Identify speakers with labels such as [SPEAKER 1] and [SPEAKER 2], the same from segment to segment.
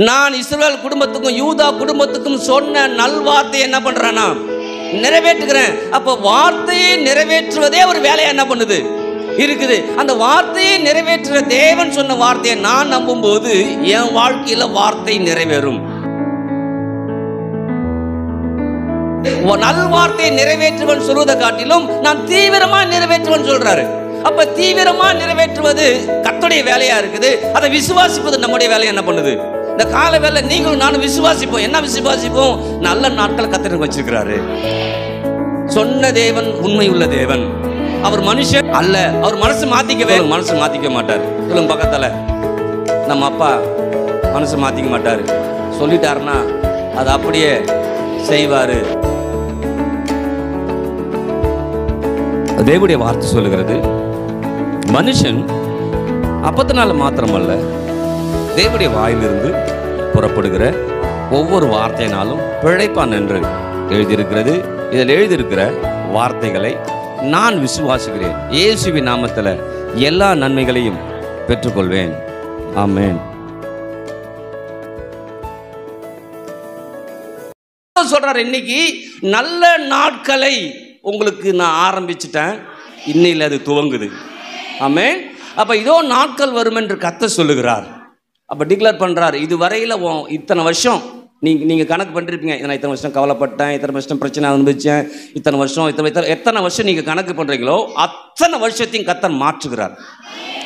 [SPEAKER 1] நான் இஸ்ரவேல் குடும்பத்துக்கும் யூதா குடும்பத்துக்கும் சொன்ன நல்வார்த்தை என்ன பண்றேன்னா நிறைவேற்றுகிறேன். அப்ப வார்த்தையை நிறைவேற்றுவதே ஒரு வேலையை என்ன பண்ணுது இருக்குது. அந்த வார்த்தையை நிறைவேற்றுற தேவன் சொன்ன வார்த்தையை நான் நம்பும் போது என் வாழ்க்கையில வார்த்தை நிறைவேறும். நல்வார்த்தையை நிறைவேற்றுவன் சொல்வதை காட்டிலும் நான் தீவிரமா நிறைவேற்றுவன் சொல்றாரு. அப்ப தீவிரமா நிறைவேற்றுவது கர்த்தருடைய வேலையா இருக்குது. அதை விசுவாசிப்பது நம்முடைய வேலையை என்ன பண்ணுது. இந்த கால வேலை நீங்களும் நானும் விசுவாசிப்போம். என்ன விசுவாசிப்போம்? நல்ல நாட்கள் கர்த்தர் வச்சிருக்கிறாரு. சொன்ன தேவன் உண்மை உள்ள தேவன். அவர் மனுஷன் அல்ல. அவர் மனசு மாத்திக்க மாட்டார். சொல்லுங்க பக்கத்துல, நம்ம அப்பா மனசு மாத்திக்க மாட்டாரு. சொல்லிட்டாருன்னா அது அப்படியே செய்வாரு. தேவனுடைய வார்த்தை சொல்லுகிறது, மனுஷன் அப்பத்தினால மாத்திரமல்ல தேவனுடைய வாயிலிருந்து புறப்படுகிற ஒவ்வொரு வார்த்தையினாலும் பிழைப்பான் என்று எழுதியிருக்கிறது. இதில் எழுதியிருக்கிற வார்த்தைகளை நான் விசுவாசிக்கிறேன். இயேசுவின் நாமத்தில் எல்லா நன்மைகளையும் பெற்றுக்கொள்வேன். ஆமென். சொல்றாரு, இன்னைக்கு நல்ல நாட்களை உங்களுக்கு நான் ஆரம்பிச்சுட்டேன். இன்னையில் அது துவங்குது. ஆமென். அப்ப இதோ நாட்கள் வரும் என்று கர்த்தர் சொல்லுகிறார். அப்ப டிக்ளேர் பண்றாரு. இதுவரையில இத்தனை வருஷம் நீங்க கணக்கு பண்ணிருப்பீங்க. நான் இத்தனை வருஷம் கவலைப்பட்டேன், இத்தனை வருஷம் பிரச்சனை அனுபவிச்சேன், இத்தனை வருஷம் எத்தனை வருஷம் நீங்க கணக்கு பண்றீங்களோ அத்தனை வருஷத்தையும் கர்த்தர் மாற்றுகிறார்.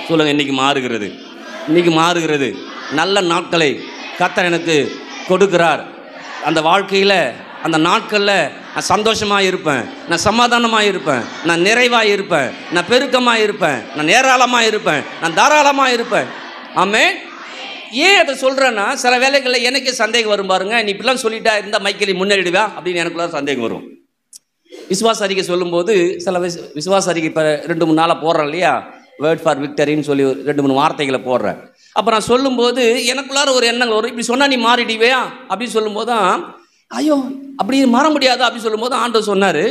[SPEAKER 1] சொல்லுங்க, இன்னைக்கு மாறுகிறது. இன்னைக்கு மாறுகிறது. நல்ல நாட்களை கர்த்தர் எனக்கு கொடுக்கிறார். அந்த வாழ்க்கையில அந்த நாட்கள்ல நான் சந்தோஷமா இருப்பேன், நான் சமாதானமா இருப்பேன், நான் நிறைவா இருப்பேன், நான் பெருக்கமா இருப்பேன், நான் ஏராளமா இருப்பேன், நான் தாராளமா இருப்பேன். ஆமென். ஏன் அதை சொல்றேன்னா, சில வேலைகளில் எனக்கே சந்தேகம் வரும் பாருங்க. நீ இப்படிலாம் சொல்லிட்டா இருந்தா மைக்கேலி முன்னேறிடுவா அப்படின்னு எனக்குள்ள சந்தேகம் வரும். விசுவாச அறிக்கை சொல்லும்போது சில விசுவாச அறிக்கை இப்போ 2-3 நாளாக போடுறேன் இல்லையா, வேர்ட் ஃபார் விக்டரின்னு சொல்லி 2-3 வார்த்தைகளை போடுறேன். அப்போ நான் சொல்லும்போது எனக்குள்ளார ஒரு எண்ணங்கள் வரும். இப்படி சொன்னால் நீ மாறிடுவியா அப்படின்னு சொல்லும்போது தான், ஐயோ அப்படி மாற முடியாது அப்படின்னு சொல்லும்போது ஆண்டவர் சொன்னார்,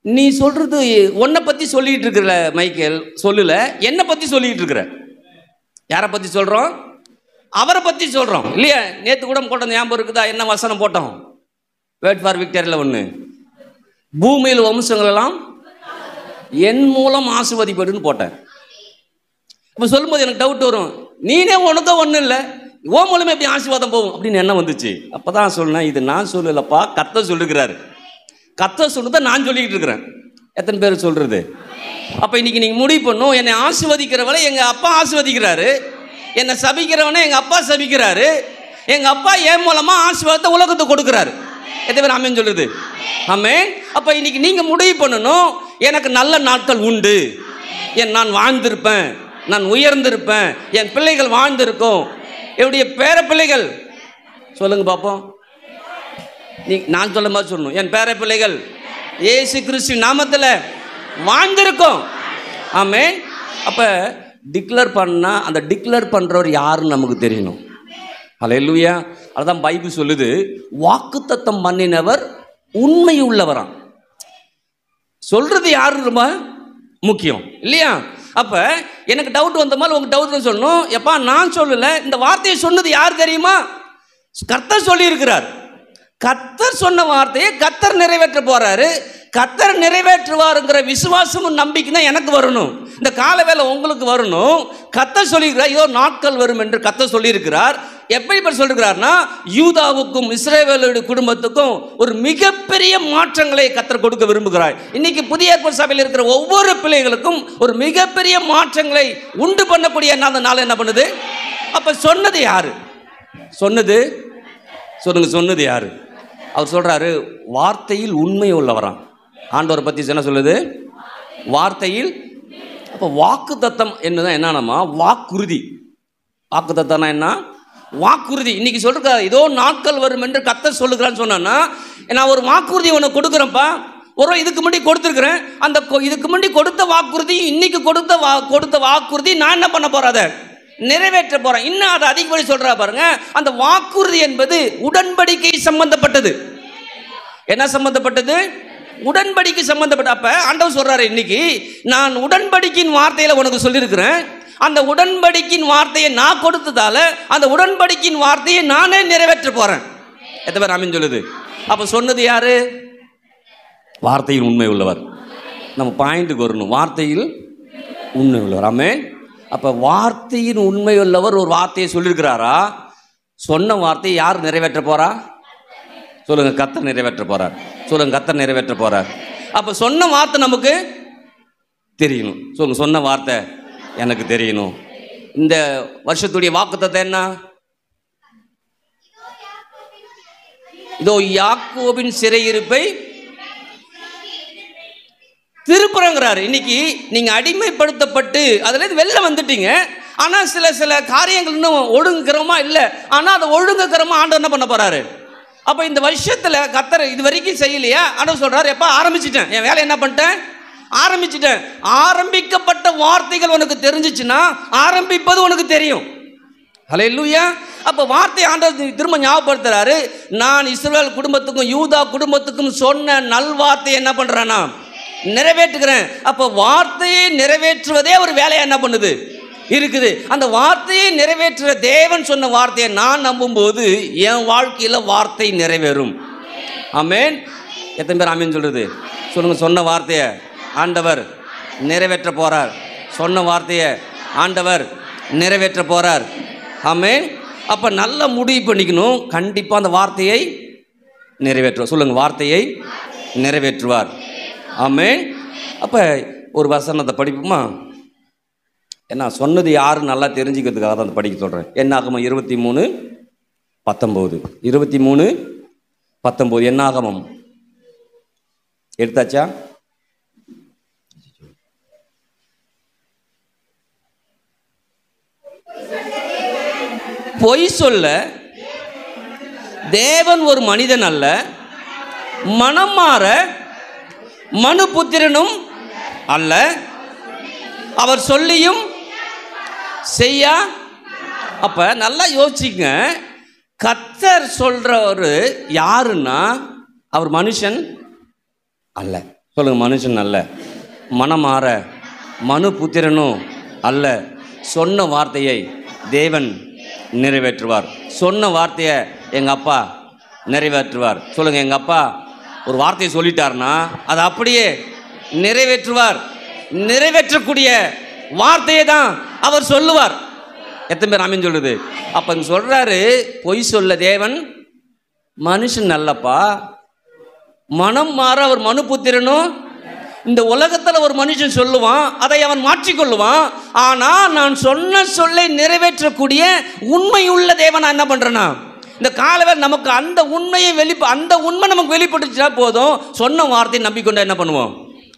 [SPEAKER 1] நீ சொல்றது உன்னை பற்றி சொல்லிட்டு இருக்கிற மைக்கேல், சொல்லல என்னை பற்றி சொல்லிட்டு இருக்கிற. யாரை பற்றி சொல்கிறோம்? அவரை பற்றி சொல்கிறோம் இல்லையா. நேற்று கூட போட்டோம், ஞாபகம் இருக்குதா? என்ன வசனம் போட்டோம்? வேர்ட் ஃபார் விக்டரியில் ஒன்று, பூமியில் வம்சங்களெல்லாம் என் மூலம் ஆசீர்வதிப்படுன்னு போட்டேன். இப்போ சொல்லும்போது எனக்கு டவுட் வரும், நீனே உனக்கும் ஒன்றும் இல்லை, ஓ மூலமே எப்படி ஆசீர்வாதம் போகும் அப்படின்னு என்ன வந்துச்சு. அப்போ தான் சொன்னேன், இது நான் சொல்லலப்பா, கர்த்தர் சொல்லிருக்கிறாரு. கர்த்தர் சொல்றதை நான் சொல்லிக்கிட்டு இருக்கிறேன். எத்தனை பேர் சொல்றது? அப்போ இன்னைக்கு நீங்கள் முடிவு பண்ணும், என்னை ஆசீர்வதிக்கிறவரை எங்கள் அப்பா ஆசீர்வதிக்கிறாரு, என்னை சபிக்கிறவனை எங்கள் அப்பா சபிக்கிறாரு, எங்கள் அப்பா என் மூலமாக ஆசீர்வாதத்தை உலகத்துக்கு கொடுக்குறாரு. எத்தனை பேர் ஆமென் சொல்றது? ஆமென். அப்போ இன்னைக்கு நீங்கள் முடிவு பண்ணணும், எனக்கு நல்ல நாட்கள் உண்டு, நான் வாழ்ந்திருப்பேன், நான் உயர்ந்திருப்பேன், என் பிள்ளைகள் வாழ்ந்திருக்கும். என்னுடைய பேர பிள்ளைகள் சொல்லுங்க பார்ப்போம். நான் சொல்ல மாதிரி சொல்லணும், என் பேர பிள்ளைகள் இயேசு கிறிஸ்து நாமத்தில் வாழ்ந்திருக்கும். ஆமென். அப்போ டிக்ளேர் பண்ணா, அந்த டிக்ளேர் பண்றவர் யாருன்னு நமக்கு தெரியணும். ஹல்லேலூயா. அதுதான் பைபிள் சொல்லுது, வாக்குத்தத்தம் பண்ணினவர் உண்மை உள்ளவராம். சொல்றது யாரு ரொம்ப முக்கியம் இல்லையா. அப்ப எனக்கு டவுட் வந்த மாதிரி உங்க டவுட் சொல்லணும். எப்பா நான் சொல்லல, இந்த வார்த்தையை சொன்னது யார் தெரியுமா? கர்த்தர் சொல்லி இருக்கிறார். கர்த்தர் சொன்ன வார்த்தையை கர்த்தர் நிறைவேற்ற போறாரு. கர்த்தர் நிறைவேற்றுவாருங்கிற விசுவாசமும் நம்பிக்கை தான் எனக்கு வரணும். இந்த கால வேலை உங்களுக்கு வரணும். கர்த்தர் சொல்லியிருக்கிறார், இதோ நாட்கள் வரும் என்று கர்த்தர் சொல்லியிருக்கிறார். எப்படி சொல்லிருக்கிறார்னா, யூதாவுக்கும் இஸ்ரவேலுடைய குடும்பத்துக்கும் ஒரு மிகப்பெரிய மாற்றங்களை கர்த்தர் கொடுக்க விரும்புகிறார். இன்னைக்கு புதிய ஏற்பாடு சபையில் இருக்கிற ஒவ்வொரு பிள்ளைகளுக்கும் ஒரு மிகப்பெரிய மாற்றங்களை உண்டு பண்ணக்கூடிய அந்த நாள் என்ன பண்ணுது. அப்ப சொன்னது யாரு? சொன்னது சொல்லுங்க, சொன்னது யாரு? அவர் சொல்றாரு, வார்த்தையில் உண்மை உள்ளவராம். ஆண்டவரை பத்தி என்ன சொல்லுது? வார்த்தையில். அப்ப வாக்கு தத்தம் என்னதான் என்னன்னா வாக்குறுதி. வாக்கு தத்தம்னா என்ன? வாக்குறுதி. இன்னைக்கு சொல்ற இதோ நாட்கள் வரும் என்று கர்த்தர் சொல்லுகிறான்னு சொன்னா, நான் ஒரு வாக்குறுதி உனக்கு கொடுக்குறேன்ப்பா, ஒரு இதுக்கு முன்னாடி கொடுத்துருக்கிறேன். அந்த இதுக்கு முன்னாடி கொடுத்த வாக்குறுதி, இன்னைக்கு கொடுத்த வாக்குறுதி நான் என்ன பண்ண போறேன்? நிறைவேற்ற போறேன். இன்னும் அதை அதிகப்படி சொல்றா பாருங்க. அந்த வாக்குறுதி என்பது உடன்படிக்கை சம்பந்தப்பட்டது. என்ன சம்பந்தப்பட்டது? உடன்படிக்கை சம்பந்தப்பட்ட. அப்ப ஆண்டவர் சொல்றாரு, இன்னைக்கு நான் உடன்படிக்கையின் வார்த்தையில உனக்கு சொல்லியிருக்கிறேன். அந்த உடன்படிக்கையின் வார்த்தையை நான் கொடுத்ததால அந்த உடன்படிக்கையின் வார்த்தையை நானே நிறைவேற்ற போறேன். எத்தனை பேர் ஆமென் சொல்லுது? அப்ப சொன்னது யாரு? வார்த்தையில் உண்மை உள்ளவர். நம்ம பாயிண்ட்டுக்கு வரணும், வார்த்தையில் உண்மை உள்ளவர். ஆமென். அப்ப வார்த்தையின் உண்மை உள்ளவர் ஒரு வார்த்தையை சொல்லியிருக்கிறாரா? சொன்ன வார்த்தையை யார் நிறைவேற்ற போறா? சொல்லுங்க, கர்த்தர் நிறைவேற்ற போறார். சொல்லுங்க, கர்த்தர் நிறைவேற்ற போறார். அப்ப சொன்ன வார்த்தை நமக்கு தெரியணும். சொல்லுங்க, சொன்ன வார்த்தை எனக்கு தெரியணும். இந்த வருஷத்துடைய வாக்குத்தத்தம் என்ன? இதோ யாக்கோபின் சிறையிருப்பை திருப்புறங்கிறாரு. இன்னைக்கு நீங்க அடிமைப்படுத்தப்பட்டு அதுல வெளில வந்துட்டீங்க. ஆனா சில காரியங்கள் இன்னும் ஒழுங்குக்கிறமா இல்லை. ஆனா அதை ஒழுங்குக்கிறமா ஆண்டவர் என்ன பண்ண போறாரு? அப்ப இந்த வருஷத்துல கர்த்தர் இது வரைக்கும் செய்யலையா? ஆண்டவர் சொல்றாரு, எப்ப ஆரம்பிச்சிட்டேன், என் வேலை என்ன பண்ணிட்டேன், ஆரம்பிச்சிட்டேன். ஆரம்பிக்கப்பட்ட வார்த்தைகள் உனக்கு தெரிஞ்சிச்சுன்னா ஆரம்பிப்பது உனக்கு தெரியும். ஹல்லேலூயா. அப்ப வார்த்தை ஆண்டவர் திரும்ப ஞாபகப்படுத்துறாரு. நான் இஸ்ரவேல் குடும்பத்துக்கும் யூதா குடும்பத்துக்கும் சொன்ன நல்வார்த்தை என்ன பண்றேன்னா நிறைவேற்றுகிறேன். அப்ப வார்த்தையை நிறைவேற்றுவதே ஒரு வேலையா என்ன பண்ணுது இருக்குது. அந்த வார்த்தையை நிறைவேற்ற தேவன் சொன்ன வார்த்தையை நான் நம்பும் போது என் வாழ்க்கையில வார்த்தை நிறைவேறும். ஆமென். எத்தனை பேர் ஆமென் சொல்றது? சொல்லுங்க, சொன்ன வார்த்தையை ஆண்டவர் நிறைவேற்ற போறார். சொன்ன வார்த்தையை ஆண்டவர் நிறைவேற்ற போறார். ஆமென். அப்ப நல்ல முடிவு பண்ணிக்கணும், கண்டிப்பா அந்த வார்த்தையை நிறைவேற்றுவார். சொல்லுங்க, வார்த்தையை நிறைவேற்றுவார். ஆமென். அப்ப ஒரு வசனத்தை படிப்போமா? என்ன சொன்னது யாரு நல்லா தெரிஞ்சுக்கிறதுக்காக தான் படிக்க சொல்றேன். என்னாகமம் 23:19. 23:19 என்னாகமம் எடுத்தாச்சா? பொய் சொல்ல தேவன் ஒரு மனிதன் அல்ல, மனம் மாற மனுபுத்திரனும் அல்ல, அவர் சொல்லியும் செய்ய. அப்ப நல்லா யோசிச்சுங்க, கர்த்தர் சொல்றவரு யாருன்னா அவர் மனுஷன் அல்ல. சொல்லுங்க, மனுஷன் அல்ல, மனமாற மனுபுத்திரனும் அல்ல. சொன்ன வார்த்தையை தேவன் நிறைவேற்றுவார். சொன்ன வார்த்தையை எங்க அப்பா நிறைவேற்றுவார். சொல்லுங்க, எங்க அப்பா ஒரு வார்த்தையை சொல்லிட்டார்னா அதை அப்படியே நிறைவேற்றுவார். நிறைவேற்றக்கூடிய வார்த்தையை தான் அவர் சொல்லுவார். எத்தனை பேர் ஆமென் சொல்லுது? அப்ப சொல்றாரு, பொய் சொல்ல தேவன் மனுஷன் அல்லப்பா, மனம் மாற அவர் மனுபுத்திரனும். இந்த உலகத்துல ஒரு மனுஷன் சொல்லுவான், அதை அவன் மாற்றிக்கொள்ளுவான். ஆனா நான் சொன்ன சொல்லை நிறைவேற்றக்கூடிய உண்மை உள்ள தேவன் என்ன பண்றேன்னா இந்த காலவேளை நமக்கு அந்த உண்மையை அந்த உண்மை நமக்கு வெளிப்பட்டுச்சுன்னா போதும், சொன்ன வார்த்தையை நம்பிக்கொண்டு என்ன பண்ணுவோம்,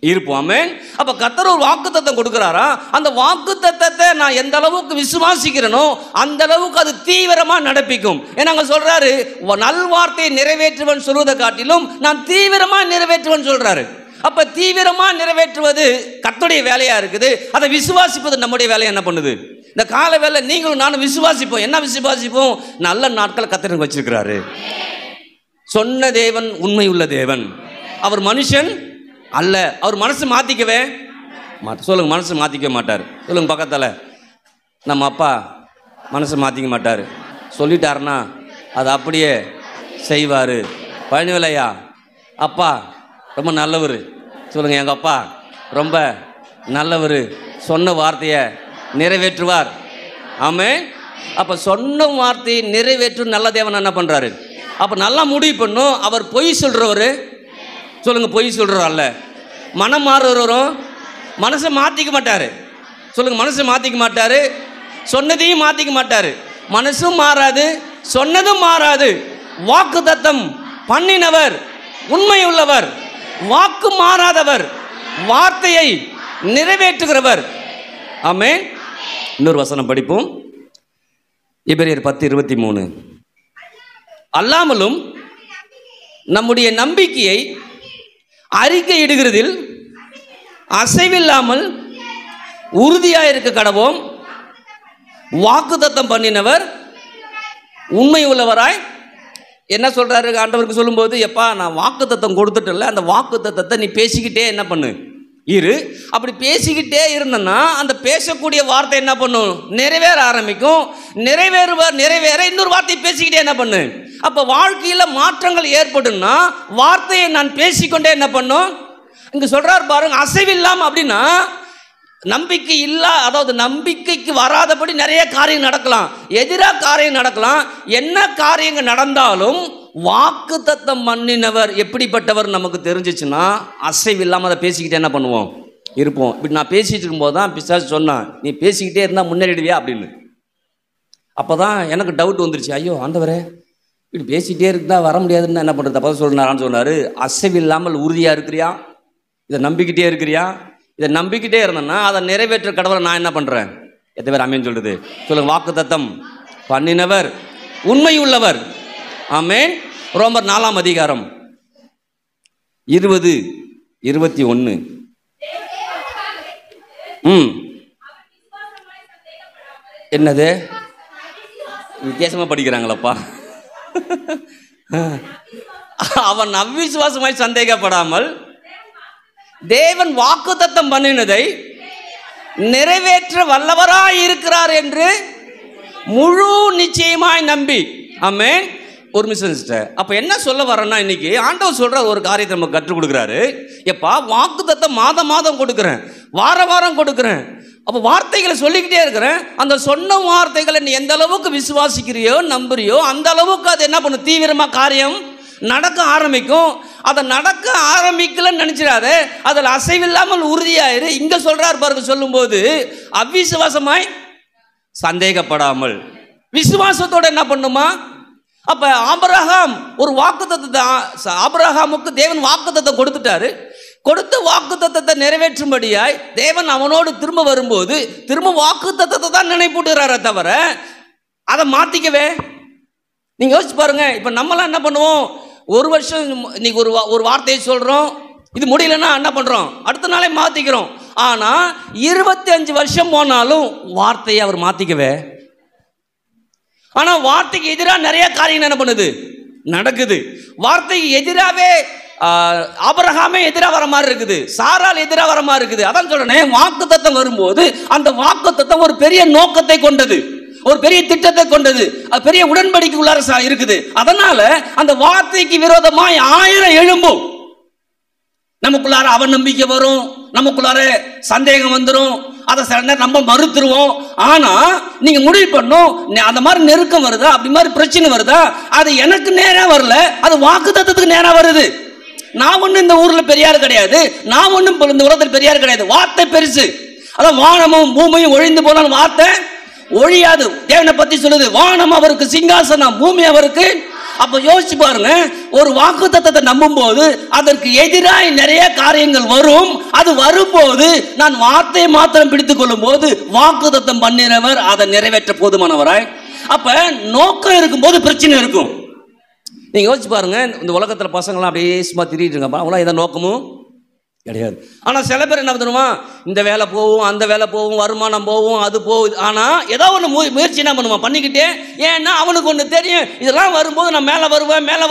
[SPEAKER 1] இருப்போம். ஆமென். அப்ப கர்த்தர் ஒரு வாக்குத்தத்தம் கொடுக்கிறாரா? அந்த வாக்குத்தத்தத்தை நான் எந்த அளவுக்கு விசுவாசிக்கிறேனோ அந்த அளவுக்கு அது தீவிரமா நடப்பிக்கும். ஏன்னா அங்க சொல்றாரு, நல்வார்த்தையை நிறைவேற்றுவன் சொல்வதை காட்டிலும் நான் தீவிரமா நிறைவேற்றுவன் சொல்றாரு. அப்ப தீவிரமா நிறைவேற்றுவது கர்த்தருடைய வேலையா இருக்குது. அதை விசுவாசிப்பது நம்முடைய வேலையை என்ன பண்ணுது? இந்த கால வேலை நீங்களும் நானும் விசுவாசிப்போம். என்ன விசுவாசிப்போம்? நல்ல நாட்கள் கர்த்தர் வச்சிருக்கிறாரு. சொன்ன தேவன் உண்மை உள்ள தேவன், அவர் மனுஷன் அல்ல. அவர் மனசு மாத்திக்கவே மாட்டார். சொல்லுங்க, மனசு மாத்திக்க மாட்டார். சொல்லுங்க பக்கத்தில், நம்ம அப்பா மனசு மாத்திக்க மாட்டார். சொல்லிட்டாருன்னா அது அப்படியே செய்வார். பழனிவேலையா அப்பா ரொம்ப நல்லவர். சொல்லுங்க, எங்கள் அப்பா ரொம்ப நல்லவர், சொன்ன வார்த்தையை நிறைவேற்றுவார். ஆமென். அப்போ சொன்ன வார்த்தையை நிறைவேற்றும் நல்ல தேவன் என்ன பண்ணுறாரு? அப்போ நல்லா முடிவு பண்ணும். அவர் பொய் சொல்கிறவர். சொல்லுங்க, பொய் சொல்கிறோம் அல்ல, மனம் மாறுறவரும் மனசை மாற்றிக்க மாட்டார். சொல்லுங்க, மனசை மாற்றிக்க மாட்டார், சொன்னதையும் மாற்றிக்க மாட்டார். மனசும் மாறாது, சொன்னதும் மாறாது. வாக்குத்தத்தம் பண்ணினவர் உண்மை உள்ளவர், வாக்கு மாறாதவர், வார்த்தையை நிறைவேற்றுகிறவர். ஆமென். இன்னொரு வசனம் படிப்போம். எபிரேயர் 10:23. அல்லாமலும் நம்முடைய நம்பிக்கையை அறிக்கையிடுகிறதில் அசைவில்லாமல் உறுதியாக இருக்க கடவோம். வாக்குத்தத்தம் பண்ணினவர் உண்மை உள்ளவராய். என்ன சொல்றாரு ஆண்டவருக்கு சொல்லும்போது, எப்பா நான் வாக்குத்தத்தம் கொடுத்துட்டல, அந்த வாக்குத்தத்தத்தை நீ பேசிக்கிட்டே என்ன பண்ணு, இரு. அப்படி பேசிக்கிட்டே இருந்தேன்னா அந்த பேசக்கூடிய வார்த்தை என்ன பண்ணும்? நிறைவேற ஆரம்பிக்கும். நிறைவேற இன்னொரு வார்த்தை பேசிக்கிட்டே என்ன பண்ணு? அப்போ வாழ்க்கையில் மாற்றங்கள் ஏற்படும்னா வார்த்தையை நான் பேசிக்கொண்டே என்ன பண்ணும்? இங்கே சொல்கிறார் பாருங்க, அசைவில்லாமல். அப்படின்னா நம்பிக்கை அதாவது நம்பிக்கைக்கு வராதபடி நிறைய காரியம் நடக்கலாம், எதிராக காரியம் நடக்கலாம். என்ன காரியங்கள் நடந்தாலும் வாக்குத்தத்தம் பண்ணினவர் எப்படிப்பட்டவர் நமக்கு தெரிஞ்சிச்சுன்னா அசைவில்லாமல் அதை பேசிக்கிட்டே என்ன பண்ணுவோம்? இருப்போம். இப்படி நான் பேசிகிட்டு இருக்கும்போது தான் பிசாசு சொன்னான், நீ பேசிக்கிட்டே இருந்தால் முன்னேறிடுவியா அப்படின்னு. அப்போ தான் எனக்கு டவுட் வந்துருச்சு, ஐயோ ஆண்டவரே இப்படி பேசிக்கிட்டே இருந்தால் வர முடியாதுன்னு என்ன பண்ணுறது? அப்போ சொன்னாரான்னு சொன்னார், அசைவில்லாமல் உறுதியாக இருக்கிறியா? இதை நம்பிக்கிட்டே இருக்கிறியா? இதை நம்பிக்கிட்டே இருந்தேன்னா அதை நிறைவேற்ற கடவுளை நான் என்ன பண்ணுறேன்? எத்தனை பேர் ஆமேன் சொல்லுது? சொல்லுங்க. வாக்குத்தத்தம் பண்ணினவர் உண்மை உள்ளவர். ஆமேன். ரோமர் 4ஆம் அதிகாரம் 20-21. என்னது வித்தியாசமா படிக்கிறாங்களப்பா. அவன் அவிசுவாசமாய் சந்தேகப்படாமல் தேவன் வாக்குத்தத்தம் பண்ணினதை நிறைவேற்ற வல்லவராய் இருக்கிறார் என்று முழு நிச்சயமாய் நம்பி. ஆமென். ஒரு நிமிஷம் சிஸ்டர். அப்போ என்ன சொல்ல வரேன்னா, இன்னைக்கு ஆண்டவர் சொல்ற ஒரு காரியத்தை நம்ம கற்றுக் கொடுக்குறாரு. எப்பா வாக்குத்தத்தம் மாதம் கொடுக்குறேன், வாரம் கொடுக்குறேன். அப்போ வார்த்தைகளை சொல்லிக்கிட்டே இருக்கிறேன். அந்த சொன்ன வார்த்தைகளை நீ எந்த அளவுக்கு விசுவாசிக்கிறியோ நம்புறியோ அந்த அளவுக்கு அது என்ன பண்ணும்? தீவிரமாக காரியம் நடக்க ஆரம்பிக்கும். அதை நடக்க ஆரம்பிக்கலன்னு நினைச்சிடாத, அதில் அசைவில்லாமல் உறுதியாயிரு. இங்க சொல்றார் பாருங்க, சொல்லும்போது அவிசுவாசமாய் சந்தேகப்படாமல் விசுவாசத்தோட என்ன பண்ணுமா? அப்ப ஆபிரகாம் ஒரு வாக்குத்தத்தத்தை, ஆபிரகாமுக்கு தேவன் வாக்குத்தத்தத்தை கொடுத்துட்டாரு. கொடுத்த வாக்குத்தத்தத்தை நிறைவேற்றும்படியாய் தேவன் அவனோடு திரும்ப வரும்போது திரும்ப வாக்குத்தத்தத்தை தான் நினைப்பூட்டுறாரே தவிர அதை மாத்திக்கவே. நீங்க யோசிச்சு பாருங்க. இப்ப நம்மளாம் என்ன பண்ணுவோம்? ஒரு வருஷம் இன்னைக்கு ஒரு வார்த்தையை சொல்றோம், இது முடியலன்னா என்ன பண்றோம்? அடுத்த நாளே மாத்திக்கிறோம். ஆனா 25 வருஷம் போனாலும் வார்த்தையை அவர் மாத்திக்கவே. ஆனா வார்த்தைக்கு எதிராக நிறைய காரியம் என்ன பண்ணுது? நடக்குது. வார்த்தைக்கு எதிராகவே ஆபிரகாமே எதிராக வர மாதிரி இருக்குது, சாரால் எதிராக வர மாதிரி இருக்குது. அதான் சொல்றேன், வாக்குத்தத்தம் வரும்போது அந்த வாக்குத்தத்தம் ஒரு பெரிய நோக்கத்தை கொண்டது, ஒரு பெரிய திட்டத்தை கொண்டது, பெரிய உடன்படிக்கைக்குள்ளார இருக்குது. அதனால அந்த வார்த்தைக்கு விரோதமாய் 1000 எழும்பும். நமக்குள்ளார அவநம்பிக்கை வரும், நமக்குள்ளார சந்தேகம் வந்துடும், அதை சில நேரம் நம்ம மறுத்துருவோம். ஆனா நீங்க முடிவு பண்ணும், அந்த மாதிரி நெருக்கம் வருதா, அப்படி மாதிரி பிரச்சனை வருதா, அது எனக்கு நேரா வரல, அது வாக்குத்தத்தத்துக்கு நேரா வருது. நான் ஒன்றும் இந்த ஊர்ல பெரியார் கிடையாது, நான் ஒன்றும் இந்த உலகத்தில் பெரியார் கிடையாது. வார்த்தை பெருசு. அதான் வானமும் பூமியும் ஒழிந்து போனாலும் வார்த்தை ஒழியாது. தேவனை பத்தி சொல்லுது, வானம் அவருக்கு சிங்காசனம், பூமி அவருக்கு. அப்ப யோசிச்சு பாருங்க, ஒரு வாக்குத்தத்தத்தை நம்பும் போது அதற்கு எதிராக நிறைய காரியங்கள் வரும். அது வரும்போது நான் வார்த்தையை மாத்திரம் பிடித்துக் கொள்ளும் போது வாக்குத்தத்தம் பண்ணினவர் அதை நிறைவேற்ற போதுமானவராய். அப்ப நோக்கம் இருக்கும்போது பிரச்சனை இருக்கும். நீங்க யோசிச்சு பாருங்க, இந்த உலகத்துல பசங்களாம் அப்படியே சும்மா திரிட்டு இருக்கப்பா, அவ்வளோ எந்த நோக்கமும் கிடையாது. ஆனால் சில பேர் என்ன பண்ணுமா, இந்த வேலை போகும், அந்த வேலை போகும், வருமானம் போகும், அது போகுது. ஆனால் ஏதோ ஒன்று முயற்சி என்ன பண்ணுவான் பண்ணிக்கிட்டே. ஏன்னா அவனுக்கு ஒன்று தெரியும், இதெல்லாம் வரும்போது நான் மேலே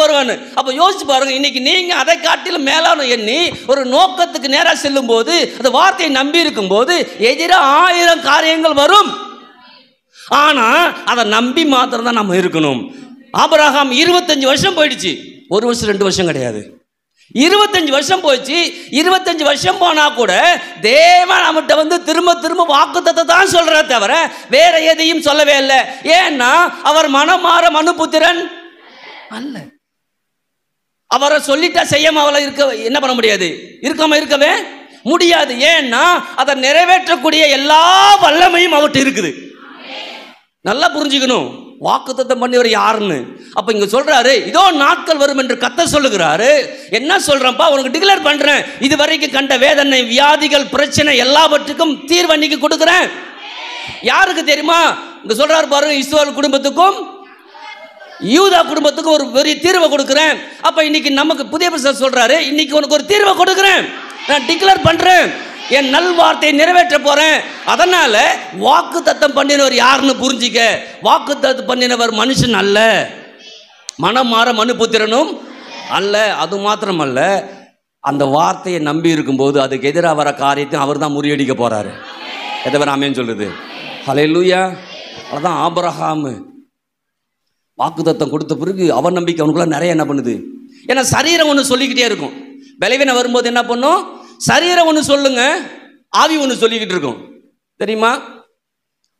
[SPEAKER 1] வருவேன்னு. அப்போ யோசிச்சு பாருங்க, இன்னைக்கு நீங்கள் அதை காட்டிலும் மேலான எண்ணி ஒரு நோக்கத்துக்கு நேராக செல்லும் போது, அந்த வார்த்தையை நம்பி இருக்கும் போது எதிராக 1000 காரியங்கள் வரும். ஆனால் அதை நம்பி மாத்திரம் தான் நம்ம இருக்கணும். ஆபிரகாம் 25 வருஷம் போயிடுச்சு, 1 வருஷம் 2 வருஷம் கிடையாது, 25 வருஷம் போச்சு. 25 வருஷம் போனா கூட தேவன் நம்மகிட்ட வந்து திரும்ப வாக்குத்தத்தத்தை தான் சொல்ற தவிர வேற எதையும் சொல்லவே இல்லை. ஏன்னா அவர் மனமாற மனுபுத்திரன் அல்ல. அவரை சொல்லிட்டா செய்யாம அவளை என்ன பண்ண முடியாது, இருக்கவே முடியாது. ஏன்னா அதை நிறைவேற்றக்கூடிய எல்லா வல்லமையும் அவர்கிட்ட இருக்குது. நல்லா புரிஞ்சுக்கணும் வாக்குத்தத்தம் பண்ணிவர் யாருன்னு. அப்ப இங்க சொல்றாரு, இதோ நாட்கள் வரும் என்று கர்த்தர் சொல்லுகிறாரு. என்ன சொல்றேன்ப்பா, உனக்கு டிக்ளேர் பண்றேன், இது வரைக்கும் கண்ட வேதனை, வியாதிகள், பிரச்சனை எல்லாவற்றுக்கும் தீர்வு அன்னைக்கு கொடுக்கிறேன். யாருக்கு தெரியுமா? இங்க சொல்றாரு பாருங்க, இஸ்ரவேல் குடும்பத்துக்கும் யூதா குடும்பத்துக்கும் ஒரு பெரிய தீர்வை கொடுக்கிறேன். அப்ப இன்னைக்கு நமக்கு புதிய பிரசர் சொல்றாரு, இன்னைக்கு உனக்கு ஒரு தீர்வை கொடுக்கிறேன், நான் டிக்ளேர் பண்றேன், என் நல்வார்த்தையை நிறைவேற்ற போறேன். அதனால வாக்குத்தத்தம் பண்ணினவர் யாருன்னு புரிஞ்சிக்க. வாக்குத்தத்தம் பண்ணினவர் மனுஷன் அல்ல, மனம் மாற மனுபுத்திரனும் அல்ல. அது மாத்திரம் அல்ல, அந்த வார்த்தையை நம்பி இருக்கும்போது அதுக்கு எதிராக வர காரியத்தையும் அவர் தான் முறியடிக்க போறாரு. எதை பேர் ஆமென் சொல்லுது? ஹல்லேலூயா. அதான் ஆபிரகாம் வாக்குத்தத்தம் கொடுத்த பிறகு அவர் நம்பிக்கை அவனுக்குள்ள நிறைய என்ன பண்ணுது? ஏன்னா சரீரம் ஒன்று சொல்லிக்கிட்டே இருக்கும். பலவீனம் வரும்போது என்ன பண்ணும்? சரீரம் ஒன்று சொல்லுங்க, ஆவி ஒன்று சொல்லிக்கிட்டு இருக்கும். தெரியுமா?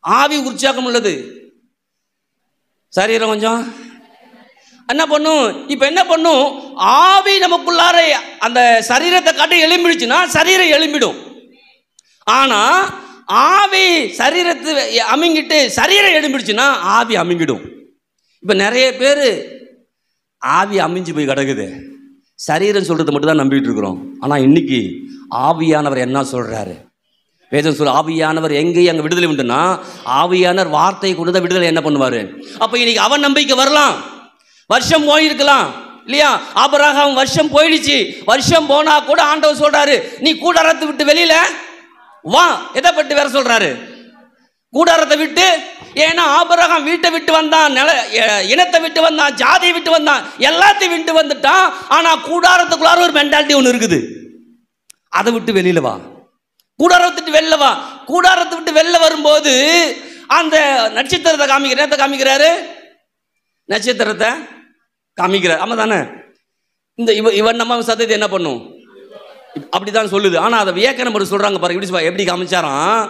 [SPEAKER 1] ஆவி உற்சாகம் உள்ளது, சரீரம் கொஞ்சம் என்ன பண்ணும்? இப்ப என்ன பண்ணும்? ஆவி நமக்குள்ளார அந்த சரீரத்தை காட்டி எழும்பிடுச்சுன்னா சரீரம் எழும்பிடும். ஆனா ஆவி சரீரத்தை அமுங்கிட்டு சரீரம் எழும்பிடுச்சுன்னா ஆவி அமுங்கிடும். இப்ப நிறைய பேர் ஆவி அமிஞ்சு போய் கிடக்குது, சரீரம் சொல்றது மட்டும் தான் நம்பிட்டு இருக்கிறோம். ஆனா இன்னைக்கு ஆவியானவர் என்ன சொல்றாரு? வேதம் சொல்ல ஆவியானவர் எங்கேயும் அங்கே விடுதலை உண்டுன்னா ஆவியானவர் வார்த்தையை கொண்டு தான் விடுதலை என்ன பண்ணுவாரு? அப்ப இன்னைக்கு அவன் நம்பிக்கை வரலாம், வருஷம் போயிருக்கலாம் இல்லையா? ஆபிரகாம் வருஷம் போயிடுச்சு, வருஷம் போனா கூட ஆண்டவர் சொல்றாரு நீ கூடாரத்தை விட்டு வெளியில வா. எதை பட்டு வேற சொல்றாரு? கூடாரத்தை விட்டு. ஏன்னா ஆபிரகாம் வீட்டை விட்டு வந்தான், இனத்தை விட்டு வந்தான், ஜாதியை விட்டு வந்தான், எல்லாத்தையும் விட்டு வந்துட்டான். ஆனா கூடாரத்துக்குள்ளார ஒரு மென்டாலிட்டி ஒன்று இருக்குது, அதை விட்டு வெளியில வா. கூடாரத்தை விட்டு வெளில வா. கூடாரத்தை விட்டு வெளில வரும்போது அந்த நட்சத்திரத்தை காமிக்கிறாரு, நட்சத்திரத்தை காமிக்கிறார். ஆமா தானே? இந்த இவன் நம்ம சத்தத்தை என்ன பண்ணும்? அப்படிதான் சொல்லுது. ஆனா அதை வியாக்கியானம் சொல்றாங்க பாருங்க, எப்படி காமிச்சாராம்?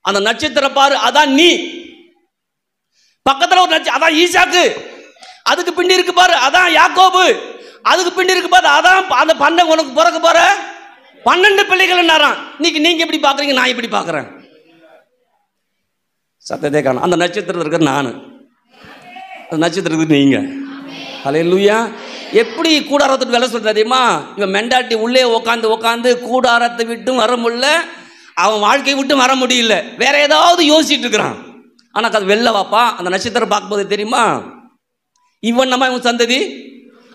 [SPEAKER 1] அந்த நட்சத்திரம் பாரு, அதான் நீ. பக்கத்துல ஒரு நட்சத்திரம், அதான் ஈசாக்கு. அதுக்கு பின்னாடி இருக்கு பாரு, அதான் யாக்கோபு. அதுக்கு பின்னாடி இருக்கு பாரு, அதான் அந்த பண்ண உனக்கு பிறக்க போற 12 பிள்ளைகள். இன்னைக்கு நீங்க எப்படி பாக்குறீங்க, நான் எப்படி பாக்குறேன்? சத்தத்தை காணும். அந்த நட்சத்திரத்தில் இருக்கிற நானு, அந்த நட்சத்திரத்துக்கு நீங்க. ஹல்லேலூயா. எப்படி கூடாரத்துக்கு வேலை சொல்ற தெரியுமா? இவன் மெண்டாட்டி உள்ளே உட்காந்து கூடாரத்தை விட்டும் வர முடியல, அவன் வாழ்க்கையை விட்டு வர முடியல, வேற ஏதாவது யோசிச்சுட்டு இருக்கிறான். ஆனா அது வெளில வாப்பா. அந்த நட்சத்திரம் பார்க்கும்போது தெரியுமா இவன் நம்ம இவன் சந்ததி.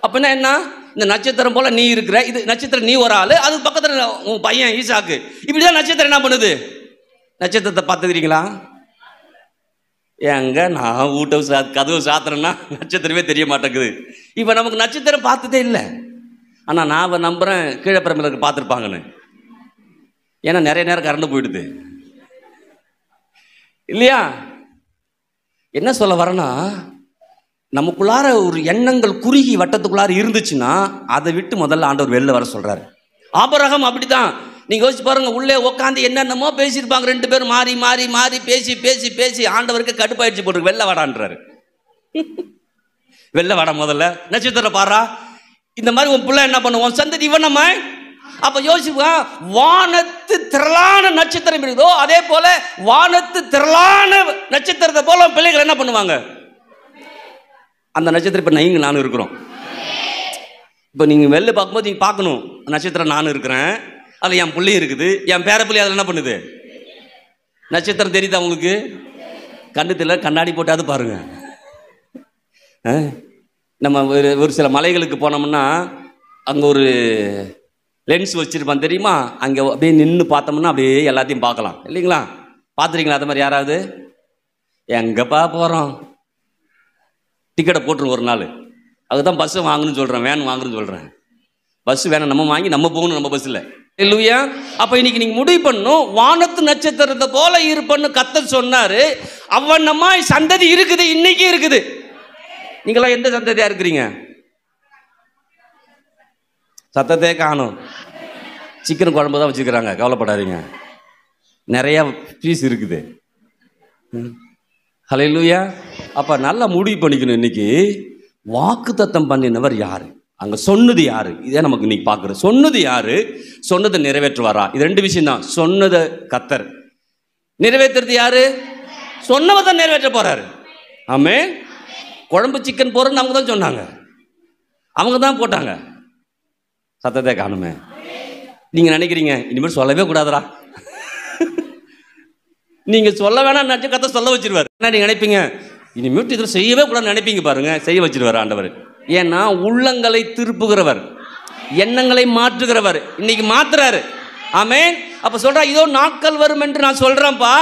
[SPEAKER 1] அப்படின்னா என்ன? இந்த நட்சத்திரம் போல நீ இருக்கிற, இது நட்சத்திரம் நீ ஒரு ஆளு, அது பக்கத்துல உன் பையன் ஈசாக்கு. இப்படிதான் நட்சத்திரம் என்ன பண்ணுது? நட்சத்திரத்தை பார்த்துக்கிறீங்களா? ஏங்க நான் வீட்டை கதவு சாத்துறேன்னா நட்சத்திரமே தெரிய மாட்டேங்குது. இப்போ நமக்கு நட்சத்திரம் பார்த்ததே இல்லை. ஆனால் நான் நம்புகிறேன் கீழே பிரமிழருக்கு பார்த்துருப்பாங்கன்னு. ஏன்னா நிறைய நேரம் கரண்ட் போயிடுது இல்லையா? என்ன சொல்ல வரேன்னா, நமக்குள்ளார ஒரு எண்ணங்கள் குறுகி வட்டத்துக்குள்ளார இருந்துச்சுன்னா அதை விட்டு முதல்ல ஆண்டவர் வெளில வர சொல்றாரு. ஆபிரகாம் அப்படித்தான். நீங்க யோசிச்சு பாருங்க, உள்ளே உட்காந்து என்னென்னமோ பேசியிருப்பாங்க, 2 பேரும் மாறி மாறி மாறி பேசி பேசி பேசி ஆண்டவருக்கு கடுப்பாயிடுச்சு போட்டு வெளில வாடான்றாரு. வெளில வாடா, முதல்ல நட்சத்திரம் பாரா. இந்த மாதிரி உன் பிள்ளை என்ன பண்ணுவோம், சந்ததி இவனம்மா. அப்ப யோசிப்பா, வானத்து திரளான நட்சத்திரம் இருக்குதோ அதே போல வானத்து திரளான நட்சத்திரத்தை போல பிள்ளைகள் என்ன பண்ணுவாங்க? அந்த நட்சத்திரம் இப்ப நீங்க நானும் இருக்கிறோம். இப்ப நீங்க வெளில பார்க்கும்போது நீங்க பார்க்கணும், நட்சத்திரம் நானும் இருக்கிறேன், அதில் என் பிள்ளையும் இருக்குது, என் பேர பிள்ளை அதில் என்ன பண்ணுது? நட்சத்திரம் தெரியுது அவங்களுக்கு? கண்ணு தெரியல, கண்ணாடி போட்டாது பாருங்க. நம்ம ஒரு சில மலைகளுக்கு போனோம்னா அங்கே ஒரு லென்ஸ் வச்சிருப்பான் தெரியுமா? அங்கே அப்படியே நின்று பார்த்தோம்னா அப்படியே எல்லாத்தையும் பார்க்கலாம் இல்லைங்களா? பார்த்துருக்கீங்களா அது மாதிரி யாராவது? எங்கப்பா போகிறோம், டிக்கெட்டை போட்டுருவோம் ஒரு நாள். அதுதான் பஸ்ஸை வாங்கணும்னு சொல்கிறேன், வேன் வாங்கணும்னு சொல்கிறேன். பஸ் வேணும், நம்ம வாங்கி நம்ம போகணும் நம்ம பஸ்ஸில். இல்லையா? அப்ப இன்னைக்கு நீங்க முடிவு பண்ணும், வானத்து நட்சத்திரத்தை போல இருப்பன்னு கர்த்தர் சொன்னாரு. அவனமா சந்ததி இருக்குது, இன்னைக்கு இருக்குது. நீங்களாம் எந்த சந்ததியா இருக்கிறீங்க? சத்தத்தை காணும். சிக்கன் குழம்பு தான் வச்சுக்கிறாங்க, கவலைப்படாதீங்க, நிறைய பீஸ் இருக்குது. ஹல்லேலூயா. அப்ப நல்லா முடிவு பண்ணிக்கணும். இன்னைக்கு வாக்குத்தத்தம் பண்ணினவர் யாரு, அங்க சொன்னது யாரு, இதே நமக்கு இன்னைக்கு பார்க்குறோம். சொன்னது யாரு, சொன்னதை நிறைவேற்றுவாரா? இது 2 விஷயம் தான். சொன்னதை கர்த்தர், நிறைவேற்றுறது யாரு? சொன்னவ தான் நிறைவேற்ற போறாரு. ஆமே. குழம்பு சிக்கன் போறன்னு அவங்க தான் சொன்னாங்க, அவங்க தான் போட்டாங்க. சத்தத்தை காணுமே. நீங்க நினைக்கிறீங்க இனிமேல் சொல்லவே கூடாதுரா, நீங்க சொல்ல வேணாம் நினைச்ச கர்த்தர் சொல்ல வச்சிருவாரு. என்ன நீங்க நினைப்பீங்க, இனிமேல் இதில் செய்யவே கூடாதுன்னு நினைப்பீங்க பாருங்க, செய்ய வச்சிருவாரு ஆண்டவர். ஏன்னா உள்ளங்களை திருப்புகிறவர், எண்ணங்களை மாற்றுகிறவர். இன்னைக்கு மாத்துறாரு. ஆமென். அப்ப சொல்றா, இதோ நாட்கள் வரும் என்று நான் சொல்றேன்ப்பா,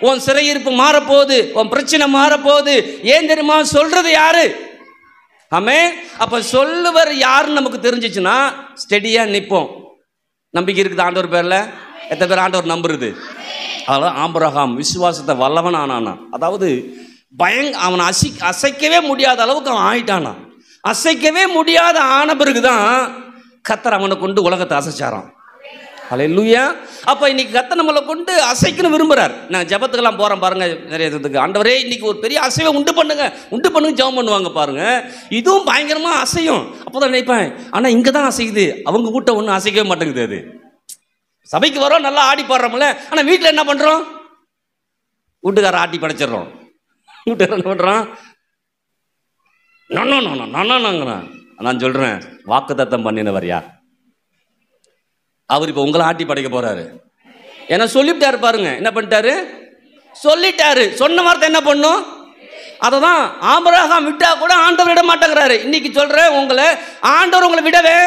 [SPEAKER 1] உன் சிறையிருப்பு மாறப்போகுது, உன் பிரச்சனை மாறப்போகுது. ஏன் தெரியுமா? சொல்றது யாரு? ஆமென். அப்ப சொல்லுவர் யாருன்னு நமக்கு தெரிஞ்சிச்சுன்னா ஸ்டெடியா நிற்போம். நம்பிக்கை இருக்குது ஆண்டவர் பேர்ல. எத்தனை பேர் ஆண்டவர் நம்புறது? அதாவது ஆபிரகாம் விசுவாசத்தை வல்லவன் ஆனானா, அதாவது அவன் அசைக்கவே முடியாத அளவுக்கு அவன் ஆயிட்டானா. அசைக்கவே முடியாத ஆன பிறகுதான் கர்த்தர் அவனை கொண்டு உலகத்தை அசைச்சாராம். ஹல்லேலூயா. அப்ப இன்னைக்கு கர்த்தர் நம்மளை கொண்டு அசைக்கணும் விரும்புறார். நான் ஜெபத்துக்கெல்லாம் போறேன் பாருங்க, நிறைய இதுக்கு ஆண்டவரே இன்னைக்கு ஒரு பெரிய அசைவை உண்டு பண்ணுங்க ஜெபம் பண்ணுவாங்க பாருங்க. இதுவும் பயங்கரமா அசையும். அப்போதான் நினைப்பேன், ஆனா இங்க தான் அசைக்குது, அவங்க கூட்டம் ஒன்றும் அசைக்கவே மாட்டேங்குது. அது சபைக்கு வரோம், நல்லா ஆடி பாடுறோம்ல, ஆனா வீட்டில் என்ன பண்றோம்? வீட்டுக்கார ஆட்டி படைச்சிடறோம். வீட்டுக்கார என்ன பண்றோம்? நான் சொல்றேன், வாக்குத்தத்தம் பண்ணினவர் யார்? அவர் இப்ப உங்களை ஆட்டி படைக்க போறாரு. ஏன்னா சொல்லிட்டாரு பாருங்க. என்ன பண்ணிட்டாரு? சொல்லிட்டாரு. சொன்ன வார்த்தை என்ன பண்ணும்? அததான் ஆபிரகாம் விட்டா கூட ஆண்டவர் விட மாட்டேங்கிறாரு. இன்னைக்கு சொல்றேன், உங்களை ஆண்டவர் உங்களை விடவே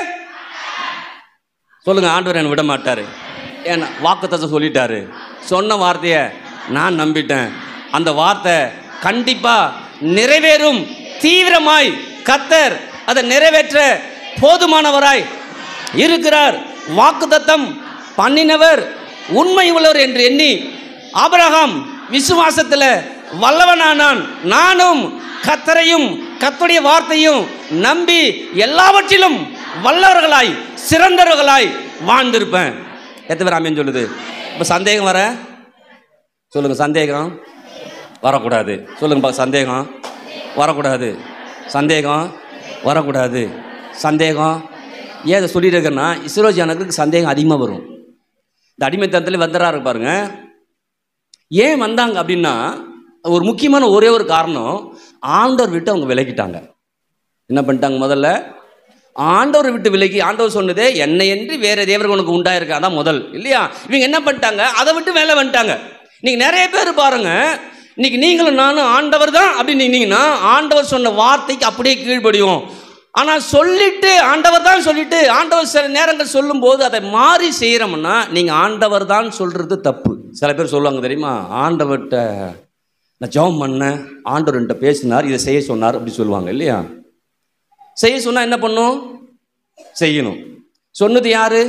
[SPEAKER 1] சொல்லுங்க, ஆண்டவர் என்ன விட மாட்டாரு. ஏன்னா வாக்குத்தத்தம் சொல்லிட்டாரு. சொன்ன வார்த்தைய நான் நம்பிட்டேன். அந்த வார்த்தை கண்டிப்பா நிறைவேறும். தீவிரமாய் கர்த்தர் அதை நிறைவேற்ற போதுமானவராய் இருக்கிறார். வாக்குத்தத்தம் பண்ணினவர் உண்மை உள்ளவர் என்று எண்ணி ஆபிரகாம் விசுவாசத்தில் வல்லவனானான். நானும் கர்த்தரையும் கர்த்தருடைய வார்த்தையும் நம்பி எல்லாவற்றிலும் வல்லவர்களாய் சிறந்தவர்களாய் வாழ்ந்திருப்பேன். எத்தனை பேர் ஆமென் சொல்லுது? இப்போ சந்தேகம் வர சொல்லுங்க, சந்தேகம் வரக்கூடாது. சொல்லுங்க, சந்தேகம் வரக்கூடாது. சந்தேகம் வரக்கூடாது. சந்தேகம் ஏன் அதை சொல்லிட்டு இருக்கேன்னா, இஸ்ரேல் ஜனங்களுக்கு சந்தேகம் அதிகமாக வரும். இந்த அடிமைத்தனத்தில் வந்துடுறாரு பாருங்க. ஏன் வந்தாங்க அப்படின்னா, ஒரு முக்கியமான ஒரே ஒரு காரணம், ஆண்டவர் விட்டு அவங்க விலகிட்டாங்க. என்ன பண்ணிட்டாங்க? முதல்ல ஆண்டவர் விட்டு விலகி, ஆண்டவர் சொன்னதே என்னை என்று வேற தேவர்கள் உனக்கு உண்டாயிருக்கா, அதான் முதல் இல்லையா? இவங்க என்ன பண்ணிட்டாங்க? அதை விட்டு மேலே வந்துட்டாங்க. இன்னைக்கு நிறைய பேர் பாருங்க, இன்னைக்கு நீங்களும் நானும் ஆண்டவர் தான் அப்படின்னீங்கன்னா ஆண்டவர் சொன்ன வார்த்தைக்கு அப்படியே கீழ்படியும். ஆனால் சொல்லிட்டு ஆண்டவர் தான் சொல்லிட்டு ஆண்டவர் சில நேரங்கள் சொல்லும் போது அதை மாறி செய்கிறோம்னா நீங்கள் ஆண்டவர் தான் சொல்றது தப்பு. சில பேர் சொல்லுவாங்க தெரியுமா, ஆண்டவர்கிட்ட நான் ஜெபம் பண்ணேன், ஆண்டவர்கிட்ட பேசினார், இதை செய்ய சொன்னார் அப்படி சொல்லுவாங்க இல்லையா? செய்ய சொன்னால் என்ன பண்ணும்? செய்யணும். சொன்னது யாரு?